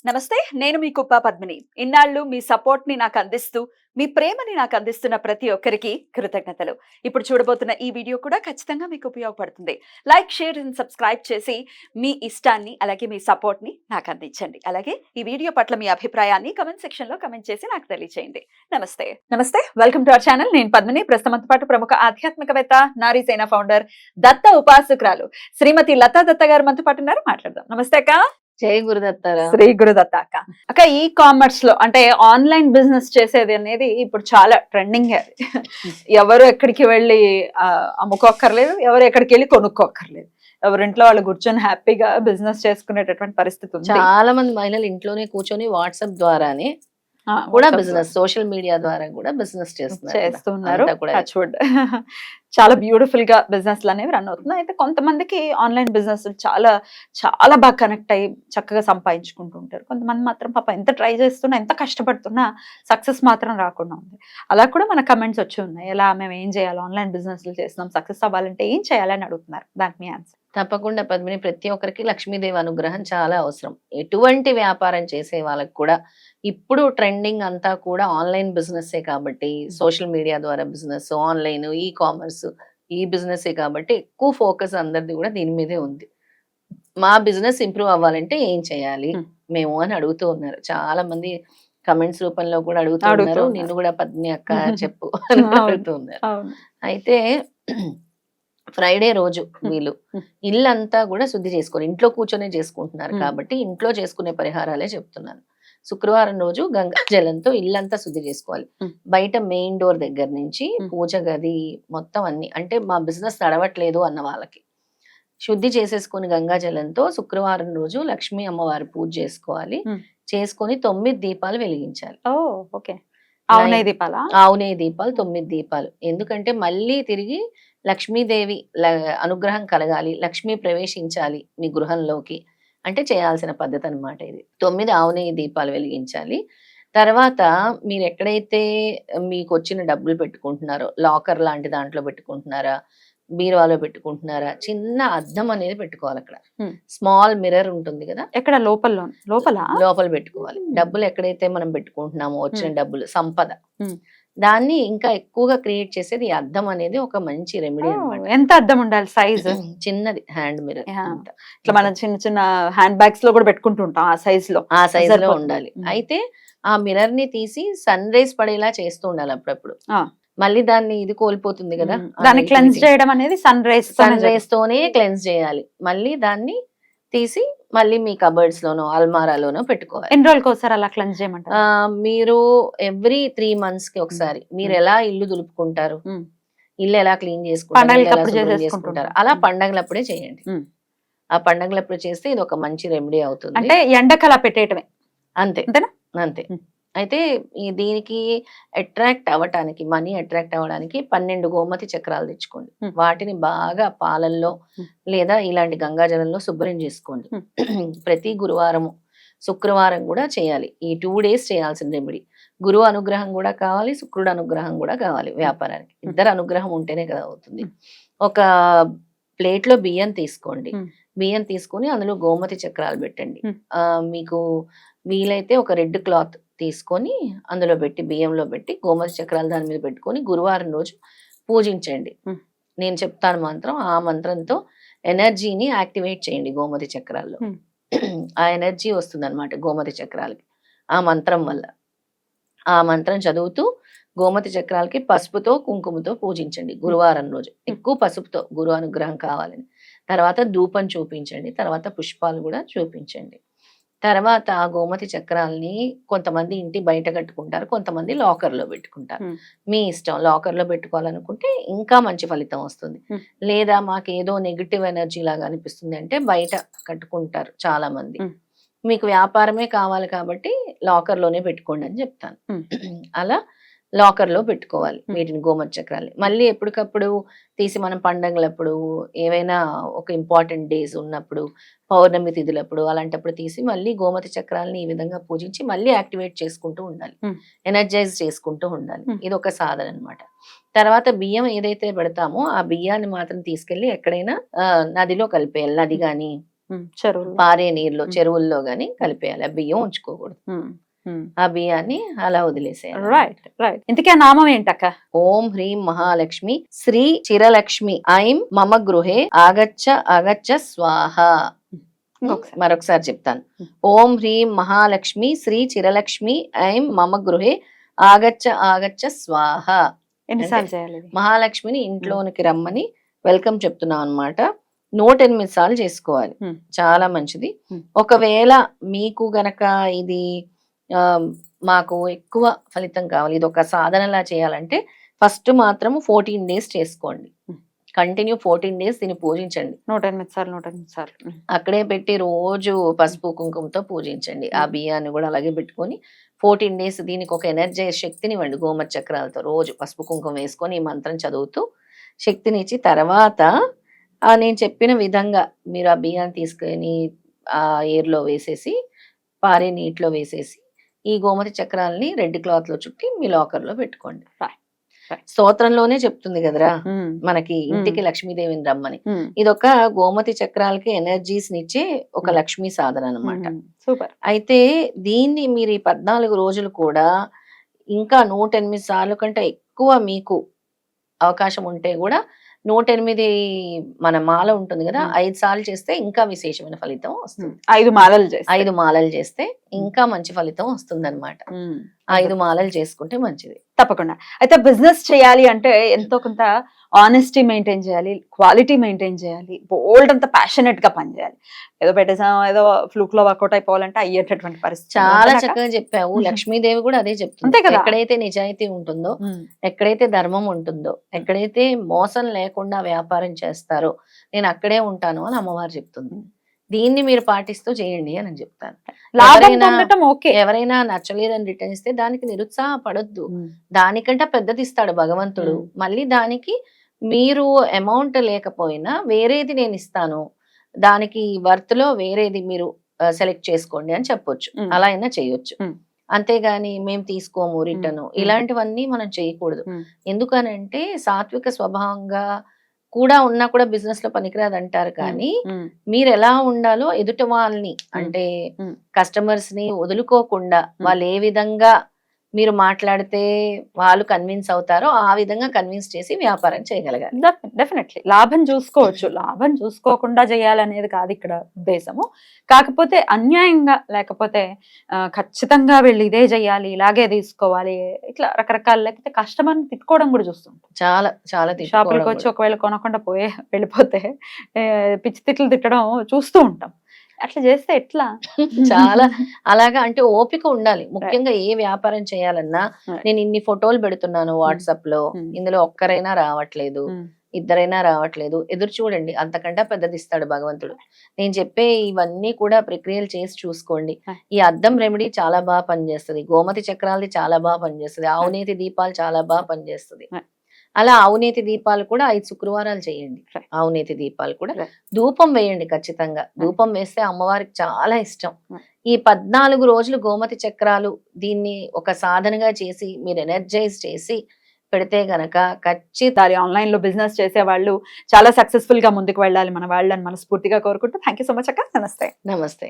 నమస్తే. నేను మీ కుప్ప పద్మిని. ఇన్నాళ్ళు మీ సపోర్ట్‌ని నాకందిస్తూ, మీ ప్రేమని నాకందిస్తున్న ప్రతి ఒక్కరికి కృతజ్ఞతలు. ఇప్పుడు చూడబోతున్న ఈ వీడియో కూడా ఖచ్చితంగా మీకు ఉపయోగపడుతుంది. లైక్, షేర్ అండ్ సబ్స్క్రైబ్ చేసి మీ ఇష్టాన్ని, అలాగే మీ సపోర్ట్‌ని నాకందించండి. అలాగే ఈ వీడియో పట్ల మీ అభిప్రాయాన్ని కామెంట్ సెక్షన్‌లో కామెంట్ చేసి నాకు తెలియజేయండి. నమస్తే. నమస్తే. Welcome to our channel. నేను పద్మిని. ప్రస్తుతంతో పాటు ప్రముఖ ఆధ్యాత్మికవేత్త, నారీసేన ఫౌండర్, దత్త ఉపాసకురాలు శ్రీమతి లతా దత్త గారు మనతో పాటు ఉన్నారు. మాట్లాడదాం. నమస్తే అక్క. జై గురుదత్తారా. శ్రీ గురుదత్త అక్క. అక్క, ఈ కామర్స్ లో అంటే ఆన్లైన్ బిజినెస్ చేసేది అనేది ఇప్పుడు చాలా ట్రెండింగ్. ఎవరు ఎక్కడికి వెళ్ళి అమ్ముకోక్కర్లేదు, ఎవరు ఎక్కడికి వెళ్ళి కొనుక్కోక్కర్లేదు. ఎవరింట్లో వాళ్ళు కూర్చొని హ్యాపీగా బిజినెస్ చేసుకునేటటువంటి పరిస్థితి ఉంది. చాలా మంది మహిళలు ఇంట్లోనే కూర్చొని వాట్సాప్ ద్వారానే కూడా బిజినెస్, సోషల్ మీడియా ద్వారా కూడా బిజినెస్ చేస్తున్నారు. చాలా బ్యూటిఫుల్ గా బిజినెస్ అనేవి రన్ అవుతున్నాయి. అయితే కొంతమందికి ఆన్లైన్ బిజినెస్ చాలా చాలా బాగా కనెక్ట్ అయ్యి చక్కగా సంపాదించుకుంటూ ఉంటారు. కొంతమంది మాత్రం పాప ఎంత ట్రై చేస్తున్నా, ఎంత కష్టపడుతున్నా సక్సెస్ మాత్రం రాకుండా ఉంది. అలా కూడా మన కమెంట్స్ వచ్చి ఉన్నాయి. ఎలా మేము ఏం చేయాలి, ఆన్లైన్ బిజినెస్ చేస్తున్నాం, సక్సెస్ అవ్వాలంటే ఏం చేయాలని అడుగుతున్నారు. దానికి మీ ఆన్సర్. తప్పకుండా పద్మిని, ప్రతి ఒక్కరికి లక్ష్మీదేవి అనుగ్రహం చాలా అవసరం. ఎటువంటి వ్యాపారం చేసే వాళ్ళకి కూడా ఇప్పుడు ట్రెండింగ్ అంతా కూడా ఆన్లైన్ బిజినెస్సే కాబట్టి, సోషల్ మీడియా ద్వారా బిజినెస్, ఆన్లైన్, ఈ కామర్స్, ఈ బిజినెస్సే కాబట్టి ఎక్కువ ఫోకస్ అందరిది కూడా దీని మీదే ఉంది. మా బిజినెస్ ఇంప్రూవ్ అవ్వాలంటే ఏం చేయాలి మేము అని అడుగుతూ ఉన్నారు. చాలా మంది కమెంట్స్ రూపంలో కూడా అడుగుతూ ఉన్నారు. నిన్ను కూడా పద్మిని అక్క చెప్పు అని అడుగుతూ ఉన్నారు. అయితే ఫ్రైడే రోజు వీళ్ళు ఇల్లంతా కూడా శుద్ధి చేసుకొని ఇంట్లో కూర్చొనే చేసుకుంటున్నారు కాబట్టి ఇంట్లో చేసుకునే పరిహారాలే చెప్తున్నాను. శుక్రవారం రోజు గంగా జలంతో ఇల్లంతా శుద్ధి చేసుకోవాలి. బయట మెయిన్ డోర్ దగ్గర నుంచి పూజ గది మొత్తం అన్ని, అంటే మా బిజినెస్ నడవట్లేదు అన్న వాళ్ళకి శుద్ధి చేసేసుకుని గంగా జలంతో శుక్రవారం రోజు లక్ష్మీ అమ్మవారి పూజ చేసుకోవాలి. చేసుకొని 9 దీపాలు వెలిగించాలి. ఆవునేయ దీపాలు 9 దీపాలు. ఎందుకంటే మళ్ళీ తిరిగి లక్ష్మీదేవి అనుగ్రహం కలగాలి, లక్ష్మీ ప్రవేశించాలి మీ గృహంలోకి అంటే చేయాల్సిన పద్ధతి అనమాట ఇది. 9 ఆవునేయ దీపాలు వెలిగించాలి. తర్వాత మీరు ఎక్కడైతే మీకు వచ్చిన డబ్బులు పెట్టుకుంటున్నారో, లాకర్ లాంటి దాంట్లో పెట్టుకుంటున్నారా, బీరువాలో పెట్టుకుంటున్నారా, చిన్న అద్దం అనేది పెట్టుకోవాలి. అక్కడ స్మాల్ మిర్రర్ ఉంటుంది కదా, ఎక్కడ లోపల పెట్టుకోవాలి. డబ్బులు ఎక్కడైతే మనం పెట్టుకుంటున్నామో, వచ్చిన డబ్బులు, సంపద, దాన్ని ఇంకా ఎక్కువగా క్రియేట్ చేసేది ఈ అద్దం అనేది ఒక మంచి రెమెడీ అన్నమాట. ఎంత అద్దం ఉండాలి? సైజ్ చిన్నది, హ్యాండ్ మిర్రర్. ఇట్లా మనం చిన్న చిన్న హ్యాండ్ బ్యాగ్స్ లో కూడా పెట్టుకుంటుంటాం. ఆ సైజ్ లో ఉండాలి. అయితే ఆ మిర్రర్ ని తీసి సన్ రైజ్ పడేలా చేస్తూ ఉండాలి అప్పుడప్పుడు. మళ్ళీ దాన్ని ఇది కోల్పోతుంది కదా, దాన్ని క్లెన్స్ చేయడం అనేది సన్ రైజ్ తోనే క్లెన్స్ చేయాలి. మళ్ళీ దాన్ని తీసి మళ్ళీ మీ కబర్డ్స్ లోనో అల్మారాలోనో పెట్టుకోవాలి. ఎన్ని రోజులకి ఒకసారి అలా క్లెన్స్ చేయమంటారు? మీరు ఎవ్రీ 3 months కి ఒకసారి. మీరు ఎలా ఇల్లు దులుపుకుంటారు, ఇల్లు ఎలా క్లీన్ చేసుకుంటారు, అలా పండగలప్పుడే చేయండి. ఆ పండగలప్పుడు చేస్తే ఇది ఒక మంచి రెమెడీ అవుతుంది. అంటే ఎండకు అలా పెట్టేయటమే అంతే అంతే. అయితే దీనికి అట్రాక్ట్ అవ్వటానికి, మనీ అట్రాక్ట్ అవ్వడానికి 12 గోమతి చక్రాలు తెచ్చుకోండి. వాటిని బాగా పాలల్లో లేదా ఇలాంటి గంగాజలంలో శుభ్రం చేసుకోండి. ప్రతి గురువారము, శుక్రవారం కూడా చేయాలి. ఈ 2 days చేయాల్సిన రెమెడీ. గురువు అనుగ్రహం కూడా కావాలి, శుక్రుడు అనుగ్రహం కూడా కావాలి వ్యాపారానికి. ఇద్దరు అనుగ్రహం ఉంటేనే కదా అవుతుంది. ఒక ప్లేట్లో బియ్యం తీసుకోండి. బియ్యం తీసుకొని అందులో గోమతి చక్రాలు పెట్టండి. మీకు వీలైతే ఒక రెడ్ క్లాత్ తీసుకొని అందులో పెట్టి, బియ్యంలో పెట్టి గోమతి చక్రాలు దాని మీద పెట్టుకొని గురువారం రోజు పూజించండి. నేను చెప్తాను మంత్రం, ఆ మంత్రంతో ఎనర్జీని యాక్టివేట్ చేయండి గోమతి చక్రాల్లో. ఆ ఎనర్జీ వస్తుంది అనమాట గోమతి చక్రాలకి ఆ మంత్రం వల్ల. ఆ మంత్రం చదువుతూ గోమతి చక్రాలకి పసుపుతో కుంకుమతో పూజించండి గురువారం రోజు. ఎక్కువ పసుపుతో, గురు అనుగ్రహం కావాలని. తర్వాత ధూపం చూపించండి. తర్వాత పుష్పాలు కూడా చూపించండి. తర్వాత ఆ గోమతి చక్రాలని కొంతమంది ఇంటి బయట కట్టుకుంటారు, కొంతమంది లాకర్ లో పెట్టుకుంటారు. మీ ఇష్టం. లాకర్ లో పెట్టుకోవాలనుకుంటే ఇంకా మంచి ఫలితం వస్తుంది. లేదా మాకు ఏదో నెగిటివ్ ఎనర్జీ లాగా అనిపిస్తుంది అంటే బయట కట్టుకుంటారు చాలా మంది. మీకు వ్యాపారమే కావాలి కాబట్టి లాకర్ లోనే పెట్టుకోండి అని చెప్తాను. అలా లాకర్ లో పెట్టుకోవాలి వీటిని, గోమతి చక్రాలని. మళ్ళీ ఎప్పటికప్పుడు తీసి మనం పండగలప్పుడు, ఏవైనా ఒక ఇంపార్టెంట్ డేస్ ఉన్నప్పుడు, పౌర్ణమి తిథులప్పుడు, అలాంటప్పుడు తీసి మళ్ళీ గోమతి చక్రాలని ఈ విధంగా పూజించి మళ్ళీ యాక్టివేట్ చేసుకుంటూ ఉండాలి, ఎనర్జైజ్ చేసుకుంటూ ఉండాలి. ఇది ఒక సాధన అనమాట. తర్వాత బియ్యం ఏదైతే పెడతామో ఆ బియ్యాన్ని మాత్రం తీసుకెళ్లి ఎక్కడైనా నదిలో కలిపేయాలి. నది గాని చెరువులు. పారే నీరులో చెరువుల్లో గాని కలిపేయాలి. ఆ బియ్యం ఉంచుకోకూడదు. ఆ బియ్యాన్ని అలా వదిలేసేయాలి. Right right. ఇంతకీ ఆ నామం ఏంటక్క? ఓం హ్రీం మహాలక్ష్మి శ్రీ చిరలక్ష్మి ఐం మమ గృహే ఆగచ్చ ఆగచ్చ స్వాహ. ఇంకొకసారి. మరొకసారి చెప్తాను. ఓం హ్రీం మహాలక్ష్మి శ్రీ చిరలక్ష్మి ఐం మమ గృహే ఆగచ్చ ఆగచ్చ స్వాహ. ఎన్నిసార్లు చేయాలి ఇది? మహాలక్ష్మిని ఇంట్లోనికి రమ్మని వెల్కమ్ చెప్తున్నాం అన్నమాట. 108 సార్లు చేసుకోవాలి. చాలా మంచిది. ఒకవేళ మీకు గనక ఇది మాకు ఎక్కువ ఫలితం కావాలి, ఇది ఒక సాధనలా చేయాలంటే ఫస్ట్ మాత్రం 14 డేస్ చేసుకోండి. కంటిన్యూ 14 డేస్ దీన్ని పూజించండి. 108 సార్లు 108 సార్లు. అక్కడే పెట్టి రోజు పసుపు కుంకుమతో పూజించండి. ఆ బియ్యాన్ని కూడా అలాగే పెట్టుకొని 14 డేస్ దీనికి ఒక ఎనర్జీ శక్తినివ్వండి. గోమతి చక్రాలతో రోజు పసుపు కుంకుమ వేసుకొని ఈ మంత్రం చదువుతూ శక్తినిచ్చి తర్వాత నేను చెప్పిన విధంగా మీరు ఆ బియ్యాన్ని తీసుకొని ఆ ఏర్లో వేసేసి పారే నీటిలో వేసేసి ఈ గోమతి చక్రాలని రెడ్ క్లాత్ లో చుట్టి మీ లాకర్ లో పెట్టుకోండి. స్తోత్రంలోనే చెప్తుంది కదరా మనకి ఇంటికి లక్ష్మీదేవిని రమ్మని. ఇదొక గోమతి చక్రాలకి ఎనర్జీస్ నిచ్చే ఒక లక్ష్మీ సాధన అన్నమాట. సూపర్. అయితే దీన్ని మీరు ఈ 14 రోజులు కూడా ఇంకా 108 సార్లు కంటే ఎక్కువ మీకు అవకాశం ఉంటే కూడా 108 మన మాల ఉంటుంది కదా, 5 సార్లు చేస్తే ఇంకా విశేషమైన ఫలితం వస్తుంది. 5 మాలలు చేస్తే 5 మాలలు చేస్తే ఇంకా మంచి ఫలితం వస్తుంది అనమాట. 5 మాలలు చేసుకుంటే మంచిది. తప్పకుండా. అయితే బిజినెస్ చేయాలి అంటే ఎంతో కొంత ఆనెస్టీ మెయింటైన్ చేయాలి, క్వాలిటీ మెయింటైన్ చేయాలి, బోల్డ్ అంత ప్యాషనెట్ గా పనిచేయాలి. ఏదో పెట్టేసాం ఏదో ఫ్లూక్ లో వర్కౌట్ అయిపోవాలంటే అయ్యేటటువంటి పరిస్థితి. చాలా చక్కగా చెప్పావు. లక్ష్మీదేవి కూడా అదే చెప్తుంది. ఎక్కడైతే నిజాయితీ ఉంటుందో, ఎక్కడైతే ధర్మం ఉంటుందో, ఎక్కడైతే మోసం లేకుండా వ్యాపారం చేస్తారో నేను అక్కడే ఉంటాను అని అమ్మవారు చెప్తుంది. దీన్ని మీరు పాటిస్తూ చేయండి అని చెప్తాను. ఎవరైనా నచ్చలేదని రిటర్న్ ఇస్తే దానికి నిరుత్సాహపడొద్దు. దానికంటే పెద్దది ఇస్తాడు భగవంతుడు. మళ్ళీ దానికి మీరు అమౌంట్ లేకపోయినా వేరేది నేను ఇస్తాను, దానికి వర్త్ లో వేరేది మీరు సెలెక్ట్ చేసుకోండి అని చెప్పొచ్చు. అలా అయినా చేయొచ్చు. అంతేగాని మేము తీసుకోము రిటర్న్, ఇలాంటివన్నీ మనం చేయకూడదు. ఎందుకనంటే సాత్విక స్వభావంగా కూడా ఉన్నా కూడా బిజినెస్ లో పనికిరాదు అంటారు. కానీ మీరు ఎలా ఉండాలో ఎదుటి వాళ్ళని అంటే కస్టమర్స్ ని వదులుకోకుండా వాళ్ళు ఏ విధంగా మీరు మాట్లాడితే వాళ్ళు కన్విన్స్ అవుతారో ఆ విధంగా కన్విన్స్ చేసి వ్యాపారం చేయగలగాలి. డెఫినెట్లీ లాభం చూసుకోవచ్చు, లాభం చూసుకోకుండా చేయాలనేది కాదు ఇక్కడ ఉద్దేశము. కాకపోతే అన్యాయంగా లేకపోతే ఖచ్చితంగా వీళ్ళు ఇదే చేయాలి, ఇలాగే తీసుకోవాలి, ఇట్లా రకరకాల లేకపోతే కస్టమర్ని తిట్టుకోవడం కూడా చూస్తుంటాం. చాలా చాలా షాపులకు వచ్చి ఒకవేళ కొనకుండా వెళ్ళిపోతే పిచ్చి తిట్లు తిట్టడం చూస్తూ ఉంటాం. అట్లా చేస్తే ఎట్లా? చాలా అలాగా అంటే ఓపిక ఉండాలి. ముఖ్యంగా ఏ వ్యాపారం చేయాలన్నా నేను ఇన్ని ఫోటోలు పెడుతున్నాను వాట్సాప్ లో, ఇందులో ఒక్కరైనా రావట్లేదు, ఇద్దరైనా రావట్లేదు, ఎదురు చూడండి, అంతకంటే పెద్దది ఇస్తాడు భగవంతుడు. నేను చెప్పే ఇవన్నీ కూడా ప్రక్రియలు చేసి చూసుకోండి. ఈ అద్దం రెమెడీ చాలా బాగా పనిచేస్తుంది, గోమతి చక్రాలది చాలా బాగా పనిచేస్తుంది, ఆవునేతి దీపాలు చాలా బాగా పనిచేస్తుంది. అలా ఆవునేతి దీపాలు కూడా 5 శుక్రవారాలు చేయండి. ఆవునేతి దీపాలు కూడా ధూపం వేయండి. ఖచ్చితంగా ధూపం వేస్తే అమ్మవారికి చాలా ఇష్టం. ఈ 14 రోజులు గోమతి చక్రాలు దీన్ని ఒక సాధనగా చేసి మీరు ఎనర్జైజ్ చేసి పెడితే గనక ఖచ్చితంగా ఆన్లైన్ లో బిజినెస్ చేసే వాళ్ళు చాలా సక్సెస్ఫుల్ గా ముందుకు వెళ్ళాలి మన వాళ్ళని మనస్ఫూర్తిగా కోరుకుంటూ. థ్యాంక్ యూ సో మచ్ అక్క. నమస్తే. నమస్తే.